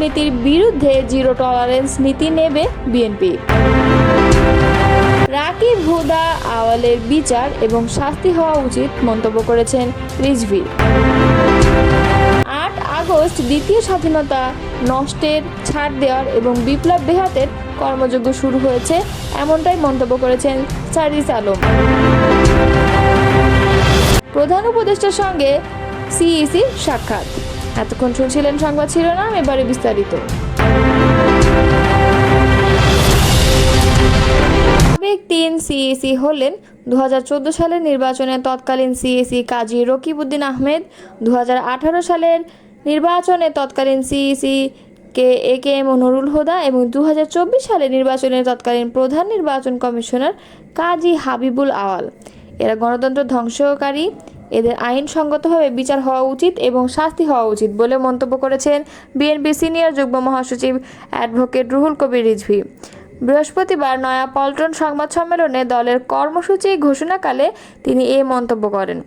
দুর্নীতির বিরুদ্ধে zero tolerance নীতি নেবে বিএনপি। রাকিব হুদা আওয়ালের বিচার এবং শাস্তি হওয়া উচিত মন্তব্য করেছেন রিজভী। 8 আগস্ট দ্বিতীয় স্বাধীনতা নষ্টের ছাড় দেওয়ার এবং বিপ্লব বেহাতের কর্মযজ্ঞ শুরু হয়েছে, এমনটাই মন্তব্য করেছেন সার্জিস আলম। প্রধান উপদেষ্টার সঙ্গে সিইসি সাক্ষাৎ। এতক্ষণ শুনছিলেন সংবাদ শিরোনাম, এবারে বিস্তারিত। সাবেক 3 সিইসি হলেন 2014 সালের নির্বাচনে তৎকালীন সিইসি কাজী রকিবউদ্দিন আহমেদ, 2018 সালের নির্বাচনে তৎকালীন সিইসি একেএম নুরুল হুদা এবং 2024 সালের নির্বাচনে তৎকালীন প্রধান নির্বাচন কমিশনার কাজী হাবিবুল আওয়াল। এরা গণতন্ত্র ধ্বংসকারী, এদের আইনসঙ্গতভাবে বিচার হওয়া উচিত এবং শাস্তি হওয়া উচিত বলে মন্তব্য করেছেন বিএনপি সিনিয়র যুগ্ম মহাসচিব অ্যাডভোকেট রুহুল কবির রিজভী। বৃহস্পতিবার নয়াপল্টন সংবাদ সম্মেলনে দলের কর্মসূচি ঘোষণাকালে তিনি এই মন্তব্য করেন।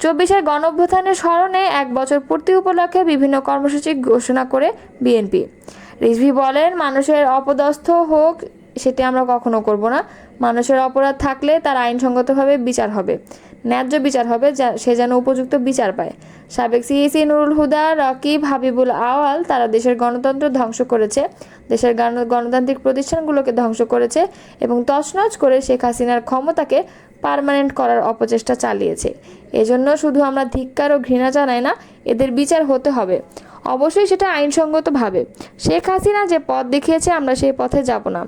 24-এর গণঅভ্যুত্থানের স্মরণে 1 বছর পূর্তি উপলক্ষে বিভিন্ন কর্মসূচি ঘোষণা করে বিএনপি। রিজভী বলেন, মানুষের অপদস্থ হোক সেটি আমরা কখনো করব না। মানুষের অপরাধ থাকলে তার আইনসঙ্গতভাবে বিচার হবে, ন্যায্য বিচার হবে, সে যেন উপযুক্ত বিচার পায়। সাবেক সিইসি নুরুল হুদা, রাকিব, হাবিবুল আওয়াল তারা দেশের গণতন্ত্র ধ্বংস করেছে, দেশের গণতান্ত্রিক প্রতিষ্ঠানগুলোকে ধ্বংস করেছে এবং তছনছ করে শেখ হাসিনার ক্ষমতাকে পার্মানেন্ট করার অপচেষ্টা চালিয়েছে। এজন্য শুধু আমরা ধিক্কার ও ঘৃণা জানাই না, এদের বিচার হতে হবে, অবশ্যই সেটা আইনসঙ্গতভাবে। শেখ হাসিনা যে পথ দেখিয়েছে আমরা সেই পথে যাব না,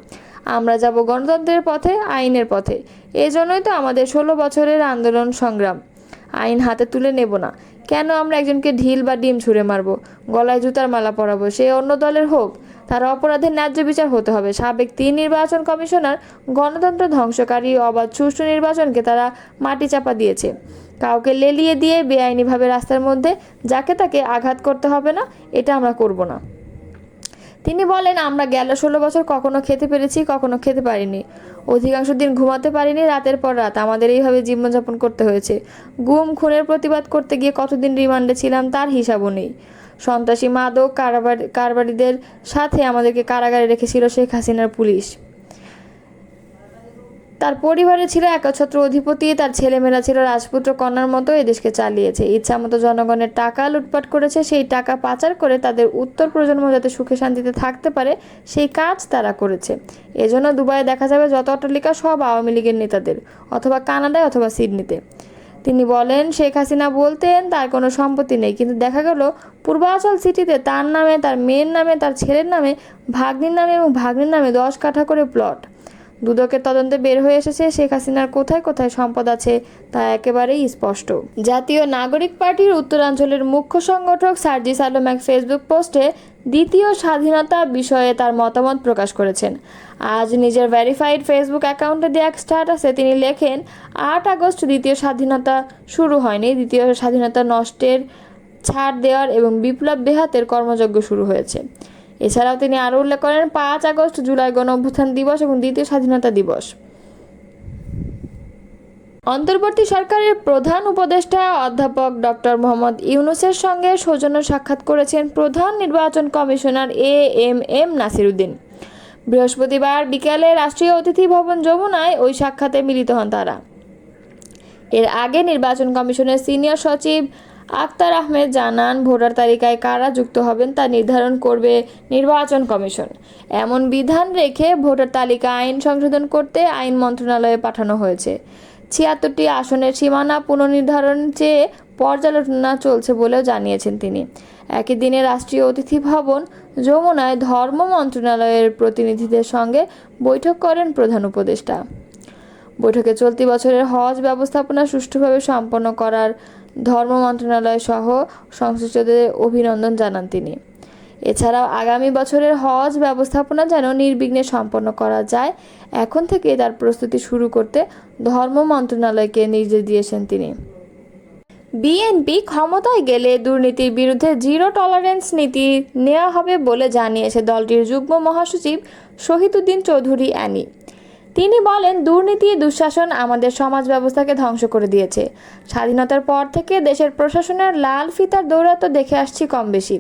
আমরা যাব গণতন্ত্রের পথে, আইনের পথে। এজন্যই তো আমাদের 16 বছরের আন্দোলন সংগ্রাম। আইন হাতে তুলে নেব না। কেন আমরা একজনকে ঢিল বা ডিম ছুঁড়ে মারব, গলায় জুতার মালা পরাবো? সে অন্য দলের হোক, তার অপরাধের ন্যায্য বিচার হতে হবে। সাবেক 3 নির্বাচন কমিশনার গণতন্ত্র ধ্বংসকারী, অবাধ সুষ্ঠু নির্বাচনকে তারা মাটি চাপা দিয়েছে। কাউকে লেলিয়ে দিয়ে বেআইনিভাবে রাস্তার মধ্যে যাকে তাকে আঘাত করতে হবে না, এটা আমরা করব না। তিনি বলেন, আমরা গেল 16 বছর কখনো খেতে পেরেছি, কখনো খেতে পারিনি, অধিকাংশ দিন ঘুমাতে পারিনি, রাতের পর রাত আমাদের এইভাবে জীবনযাপন করতে হয়েছে। গুম খুনের প্রতিবাদ করতে গিয়ে কতদিন রিমান্ডে ছিলাম তার হিসাবও নেই। সন্ত্রাসী, মাদক কারবারিদের সাথে আমাদেরকে কারাগারে রেখেছিল শেখ হাসিনার পুলিশ। তার পরিবারে ছিল একচ্ছত্র অধিপতি, তার ছেলেমেয়েরা ছিল রাজপুত্র কন্যার মতো এদেশকে চালিয়েছে। ইচ্ছামতো জনগণের টাকা লুটপাট করেছে, সেই টাকা পাচার করে তাদের উত্তর প্রজন্ম যাতে সুখে শান্তিতে থাকতে পারে সেই কাজ তারা করেছে। এজন্য দুবাইয়ে দেখা যাবে যত অট্টালিকা সব আওয়ামী লীগের নেতাদের, অথবা কানাডায় অথবা সিডনিতে। তিনি বলেন, শেখ হাসিনা বলতেন তার কোনো সম্পত্তি নেই, কিন্তু দেখা গেল পূর্বাচল সিটিতে তার নামে, তার মেয়ের নামে, তার ছেলের নামে, ভাগ্নির নামে এবং ভাগ্নির নামে 10 কাঠা করে প্লট। দুদকের তদন্তে বের হয়ে এসেছে শেখ হাসিনার কোথায় কোথায় সম্পদ আছে তা একেবারেই স্পষ্ট। জাতীয় নাগরিক পার্টির উত্তরাঞ্চলের মুখ্য সংগঠক সার্জিস আলম এক ফেসবুক পোস্টে দ্বিতীয় স্বাধীনতা বিষয়ে তার মতামত প্রকাশ করেছেন। আজ নিজের ভেরিফাইড ফেসবুক অ্যাকাউন্টে দেওয়া এক স্ট্যাটাসে তিনি লেখেন, 8 আগস্ট দ্বিতীয় স্বাধীনতা শুরু হয়নি, দ্বিতীয় স্বাধীনতা নষ্টের ছাড় দেওয়ার এবং বিপ্লব বেহাতের কর্মযজ্ঞ শুরু হয়েছে। এছাড়াও তিনি আরও উল্লেখ করেন, 5 আগস্ট জুলাই গণঅভ্যুত্থান দিবস এবং দ্বিতীয় স্বাধীনতা দিবস। অন্তর্বর্তী সরকারের প্রধান উপদেষ্টা অধ্যাপক ডক্টর মোহাম্মদ ইউনূসের সঙ্গে সৌজন্য সাক্ষাৎ করেছেন প্রধান নির্বাচন কমিশনার এএমএম নাসির উদ্দিন। বৃহস্পতিবার বিকেলে রাষ্ট্রীয় অতিথি ভবন যমুনায় ওই সাক্ষাতে মিলিত হন তারা। এর আগে নির্বাচন কমিশনের সিনিয়র সচিব আক্তার আহমেদ জানান, ভোটার তালিকায় কারা যুক্ত হবেন তা নির্ধারণ করবে নির্বাচন কমিশন। এমন বিধান রেখে ভোটার তালিকা আইন সংশোধন করতে আইন মন্ত্রণালয়ে পাঠানো হয়েছে। 76টি আসনের সীমানা পুনর্নির্ধারণ চেয়ে পর্যালোচনা চলছে বলেও জানিয়েছেন তিনি। একই দিনে রাষ্ট্রীয় অতিথি ভবন যমুনায় ধর্ম মন্ত্রণালয়ের প্রতিনিধিদের সঙ্গে বৈঠক করেন প্রধান উপদেষ্টা। বৈঠকে চলতি বছরের হজ ব্যবস্থাপনা সুষ্ঠুভাবে সম্পন্ন করার ধর্ম মন্ত্রণালয় সহ সংশ্লিষ্টদের অভিনন্দন জানান তিনি। এছাড়াও আগামী বছরের হজ ব্যবস্থাপনা যেন নির্বিঘ্নে সম্পন্ন করা যায়, এখন থেকে তার প্রস্তুতি শুরু করতে ধর্ম মন্ত্রণালয়কে নির্দেশ দিয়েছেন তিনি। বিএনপি ক্ষমতায় গেলে দুর্নীতির বিরুদ্ধে জিরো টলারেন্স নীতি নেওয়া হবে বলে জানিয়েছে দলটির যুগ্ম মহাসচিব শহীদউদ্দীন চৌধুরী অ্যানি। তিনি বলেন, দুর্নীতি, দুঃশাসন আমাদের সমাজ ব্যবস্থাকে ধ্বংস করে দিয়েছে। স্বাধীনতার পর থেকে দেশের প্রশাসনের লাল ফিতার দৌরাত্ম্য দেখে আসছি কম বেশি।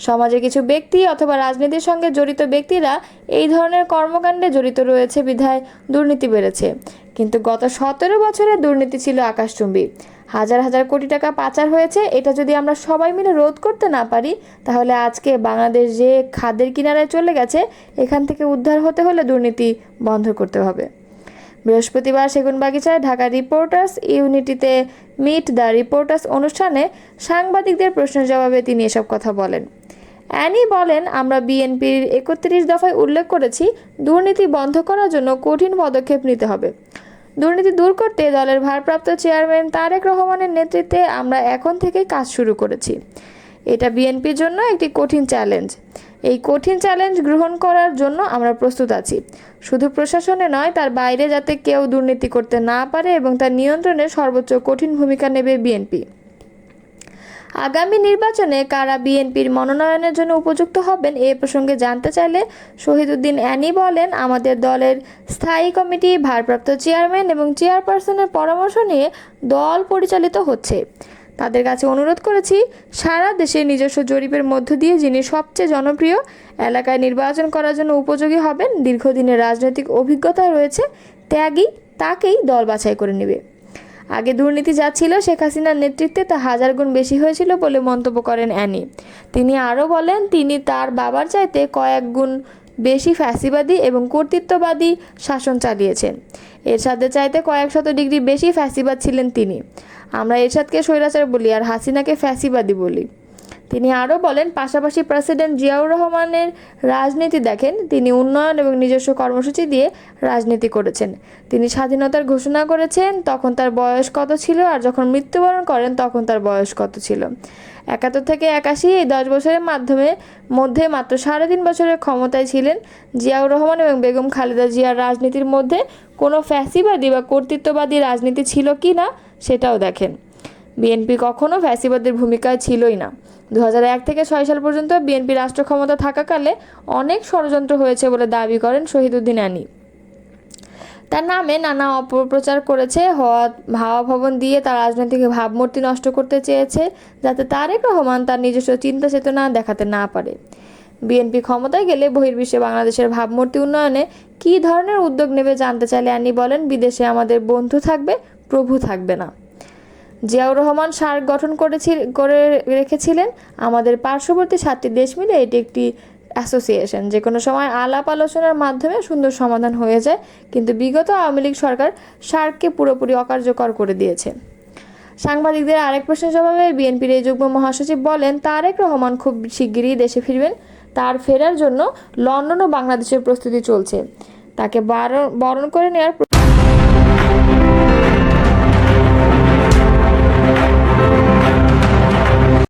সমাজে কিছু ব্যক্তি অথবা রাজনীতির সঙ্গে জড়িত ব্যক্তিরা এই ধরনের কর্মকাণ্ডে জড়িত রয়েছে বিধায় দুর্নীতি বেড়েছে। কিন্তু গত 17 বছরে দুর্নীতি ছিল আকাশচুম্বী। হাজার হাজার কোটি টাকা পাচার হয়েছে। এটা যদি আমরা সবাই মিলে রোধ করতে না পারি, তাহলে আজকে বাংলাদেশ যে খাদের কিনারায় চলে গেছে, এখান থেকে উদ্ধার হতে হলে দুর্নীতি বন্ধ করতে হবে। বৃহস্পতিবার সেগুনবাগিচায় ঢাকা রিপোর্টার্স ইউনিটিতে মিট দ্য রিপোর্টার্স অনুষ্ঠানে সাংবাদিকদের প্রশ্নের জবাবে তিনি এসব কথা বলেন। অ্যানি বলেন, আমরা বিএনপির 31 দফায় উল্লেখ করেছি দুর্নীতি বন্ধ করার জন্য কঠিন পদক্ষেপ নিতে হবে। দুর্নীতি দূর করতে দলের ভারপ্রাপ্ত চেয়ারম্যান তারেক রহমানের নেতৃত্বে আমরা এখন থেকেই কাজ শুরু করেছি। এটা বিএনপির জন্য একটি কঠিন চ্যালেঞ্জ। এই কঠিন চ্যালেঞ্জ গ্রহণ করার জন্য আমরা প্রস্তুত আছি। শুধু প্রশাসনে নয়, তার বাইরে যাতে কেউ দুর্নীতি করতে না পারে এবং তার নিয়ন্ত্রণে সর্বোচ্চ কঠিন ভূমিকা নেবে বিএনপি। আগামী নির্বাচনে কারা বিএনপির মনোনয়নের জন্য উপযুক্ত হবেন এ প্রসঙ্গে জানতে চাইলে শহীদুদ্দিন অ্যানি বলেন, আমাদের দলের স্থায়ী কমিটি, ভারপ্রাপ্ত চেয়ারম্যান এবং চেয়ারপারসনের পরামর্শ নিয়ে দল পরিচালিত হচ্ছে। তাদের কাছে অনুরোধ করেছি, সারা দেশে নিজস্ব জরিপের মধ্য দিয়ে যিনি সবচেয়ে জনপ্রিয়, এলাকায় নির্বাচন করার জন্য উপযোগী হবেন, দীর্ঘদিনের রাজনৈতিক অভিজ্ঞতা রয়েছে, ত্যাগী, তাকেই দল বাছাই করে নেবে। আগে দুর্নীতি যা ছিল শেখ হাসিনার নেতৃত্বে তা 1000 গুণ বেশি হয়েছিল বলে মন্তব্য করেন অ্যানি। তিনি আরও বলেন, তিনি তার বাবার চাইতে কয়েক গুণ বেশি ফ্যাসিবাদী এবং কর্তৃত্ববাদী শাসন চালিয়েছেন। এরশাদের চাইতে কয়েক শত ডিগ্রি বেশি ফ্যাসিবাদ ছিলেন তিনি। আমরা এরশাদকে স্বৈরাচার বলি আর হাসিনাকে ফ্যাসিবাদী বলি। তিনি আরও বলেন, পাশাপাশি প্রেসিডেন্ট জিয়াউর রহমানের রাজনীতি দেখেন। তিনি উন্নয়ন এবং নিজস্ব কর্মসূচি দিয়ে রাজনীতি করেছেন। তিনি স্বাধীনতার ঘোষণা করেছেন, তখন তার বয়স কত ছিল, আর যখন মৃত্যুবরণ করেন তখন তার বয়স কত ছিল। 71 থেকে 81 এই 10 বছরের মধ্যে মাত্র 3.5 বছরের ক্ষমতায় ছিলেন জিয়াউর রহমান এবং বেগম খালেদা জিয়ার রাজনীতির মধ্যে কোনো ফ্যাসিবাদী বা কর্তৃত্ববাদী রাজনীতি ছিল কি না সেটাও দেখেন। বিএনপি কখনো ফ্যাসিবাদের ভূমিকায় ছিলই না। 2001 থেকে 6 সাল পর্যন্ত বিএনপি রাষ্ট্র ক্ষমতা থাকাকালে অনেক ষড়যন্ত্র হয়েছে বলে দাবি করেন শহীদুদ্দিন অ্যানি। তার নামে নানা অপপ্রচার করেছে, হাওয়া ভবন দিয়ে তার রাজনৈতিক ভাবমূর্তি নষ্ট করতে চেয়েছে, যাতে তারেক রহমান তার নিজস্ব চিন্তা চেতনা দেখাতে না পারে। বিএনপি ক্ষমতায় গেলে বহির্বিশ্বে বাংলাদেশের ভাবমূর্তি উন্নয়নে কী ধরনের উদ্যোগ নেবে জানতে চাইলে অ্যানি বলেন, বিদেশে আমাদের বন্ধু থাকবে, প্রভু থাকবে না। জিয়াউর রহমান সার্ক গঠন করে রেখেছিলেন। আমাদের পার্শ্ববর্তী 7টি দেশ মিলে এটি একটি অ্যাসোসিয়েশন। যে কোনো সময় আলাপ আলোচনার মাধ্যমে সুন্দর সমাধান হয়ে যায়, কিন্তু বিগত আওয়ামী লীগ সরকার সার্ককে পুরোপুরি অকার্যকর করে দিয়েছে। সাংবাদিকদের আরেক প্রশ্নের জবাবে বিএনপির এই যুগ্ম মহাসচিব বলেন, তারেক রহমান খুব শিগগিরই দেশে ফিরবেন। তার ফেরার জন্য লন্ডন ও বাংলাদেশের প্রস্তুতি চলছে। তাকে বরণ করে নেওয়ার